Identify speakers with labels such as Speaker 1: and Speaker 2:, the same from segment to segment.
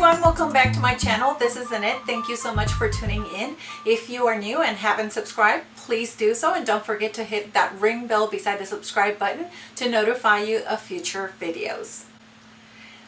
Speaker 1: everyone, welcome back to my channel. This is Annette. Thank you so much for tuning in. If you are new and haven't subscribed, please do so, and don't forget to hit that ring bell beside the subscribe button to notify you of future videos.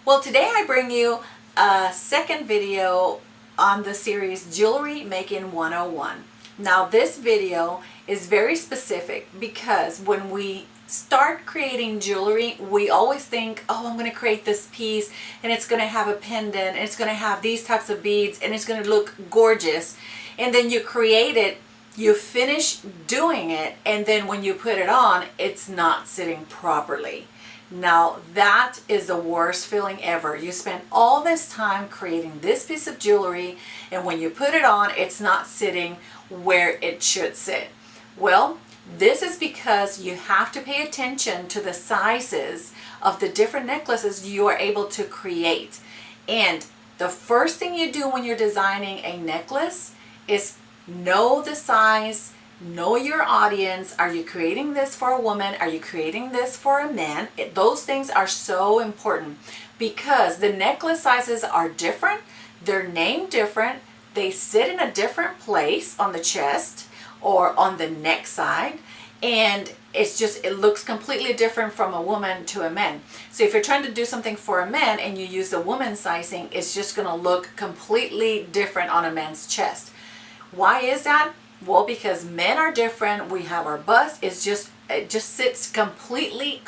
Speaker 1: Well, today I bring you a second video on the series Jewelry Making 101. Now this video is very specific because when we start creating jewelry, we always think, oh, I'm going to create this piece and it's going to have a pendant and it's going to have these types of beads and it's going to look gorgeous. And then you create it, you finish doing it, and then when you put it on, it's not sitting properly. Now that is the worst feeling ever. You spend all this time creating this piece of jewelry, and when you put it on, it's not sitting where it should sit. Well, this is because you have to pay attention to the sizes of the different necklaces you are able to create. And the first thing you do when you're designing a necklace is know the size, know your audience. Are you creating this for a woman? Are you creating this for a man? Those things are so important because the necklace sizes are different. They're named different. They sit in a different place on the chest or on the neck side, and it looks completely different from a woman to a man. So if you're trying to do something for a man and you use the woman's sizing, it's just going to look completely different on a man's chest. Why is that? Well, because men are different. We have our bust, it just sits completely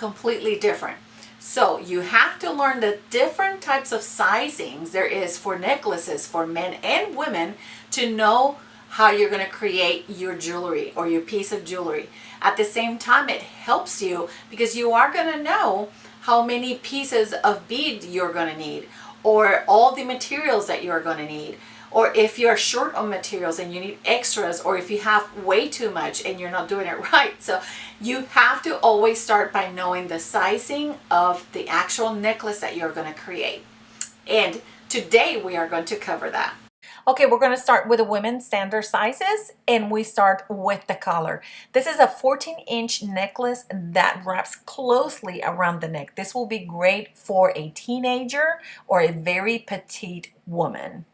Speaker 1: different. So you have to learn the different types of sizings there is for necklaces for men and women to know how you're going to create your jewelry or your piece of jewelry. At the same time, it helps you because you are going to know how many pieces of bead you're going to need, or all the materials that you're going to need, or if you're short on materials and you need extras, or if you have way too much and you're not doing it right. So you have to always start by knowing the sizing of the actual necklace that you're going to create. And today we are going to cover that. Okay, we're going to start with the women's standard sizes, and we start with the collar. This is a 14-inch necklace that wraps closely around the neck. This will be great for a teenager or a very petite woman.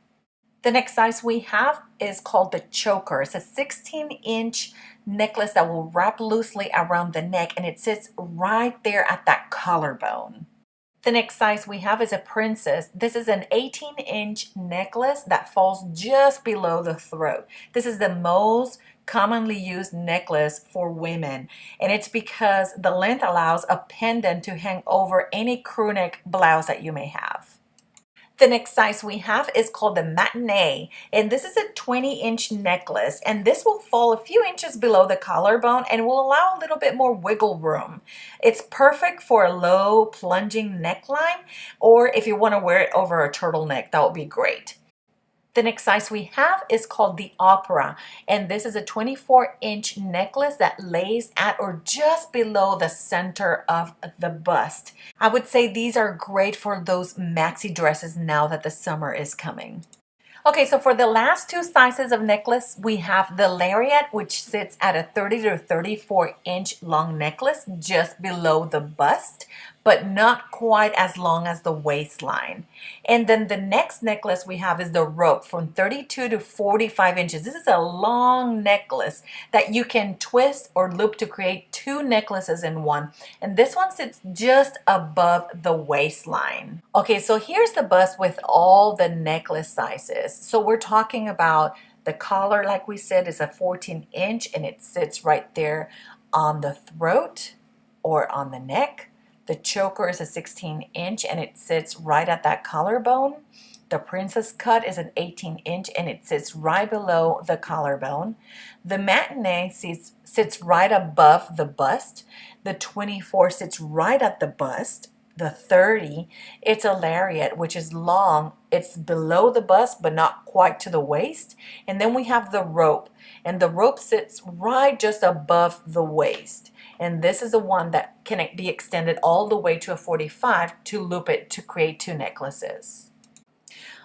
Speaker 1: The next size we have is called the choker. It's a 16-inch necklace that will wrap loosely around the neck, and it sits right there at that collarbone. The next size we have is a princess. This is an 18-inch necklace that falls just below the throat. This is the most commonly used necklace for women, and it's because the length allows a pendant to hang over any crew neck blouse that you may have. The next size we have is called the matinee, and this is a 20-inch necklace, and this will fall a few inches below the collarbone and will allow a little bit more wiggle room. It's perfect for a low plunging neckline, or if you want to wear it over a turtleneck, that would be great. The next size we have is called the opera, and this is a 24-inch necklace that lays at or just below the center of the bust. I would say these are great for those maxi dresses now that the summer is coming. Okay, so for the last two sizes of necklace, we have the lariat, which sits at a 30 to 34-inch long necklace just below the bust, but not quite as long as the waistline. And then the next necklace we have is the rope from 32 to 45 inches. This is a long necklace that you can twist or loop to create two necklaces in one. And this one sits just above the waistline. Okay, so here's the bust with all the necklace sizes. So we're talking about the collar, like we said, is a 14-inch, and it sits right there on the throat or on the neck. The choker is a 16-inch, and it sits right at that collarbone. The princess cut is an 18-inch, and it sits right below the collarbone. The matinee sits right above the bust. The 24 sits right at the bust. The 30, it's a lariat, which is long. It's below the bust, but not quite to the waist. And then we have the rope, and the rope sits right just above the waist. And this is the one that can be extended all the way to a 45 to loop it to create two necklaces.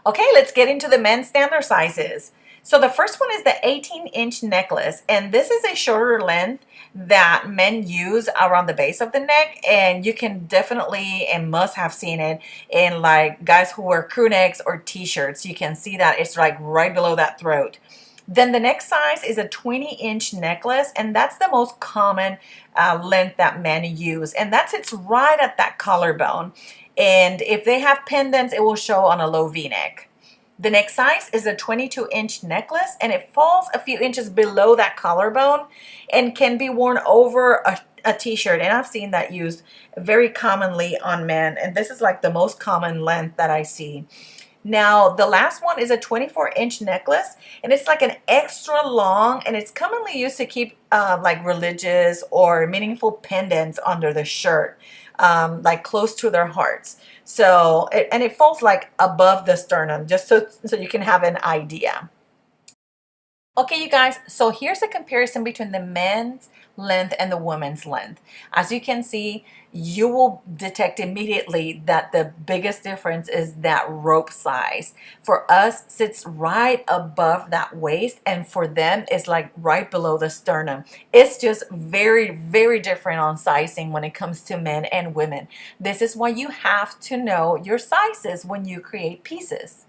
Speaker 1: Okay, let's get into the men's standard sizes. So the first one is the 18-inch necklace, and this is a shorter length that men use around the base of the neck, and you can definitely and must have seen it in like guys who wear crew necks or t-shirts. You can see that it's like right below that throat. Then the next size is a 20-inch necklace, and that's the most common length that men use, and that sits right at that collarbone. And if they have pendants, it will show on a low v-neck. The next size is a 22-inch necklace, and it falls a few inches below that collarbone and can be worn over a t-shirt, and I've seen that used very commonly on men, and this is like the most common length that I see. Now the last one is a 24-inch necklace, and it's like an extra long, and it's commonly used to keep like religious or meaningful pendants under the shirt, like close to their hearts. So it falls like above the sternum, just so you can have an idea. Okay, you guys, so here's a comparison between the men's length and the women's length. As you can see, you will detect immediately that the biggest difference is that rope size. For us, sits right above that waist, and for them, it's like right below the sternum. It's just very, very different on sizing when it comes to men and women. This is why you have to know your sizes when you create pieces.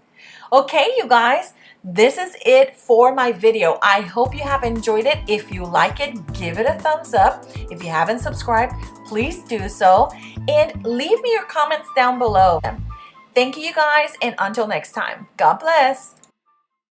Speaker 1: Okay, you guys, this is it for my video. I hope you have enjoyed it. If you like it, give it a thumbs up. If you haven't subscribed, please do so. And leave me your comments down below. Thank you, guys, and until next time, God bless.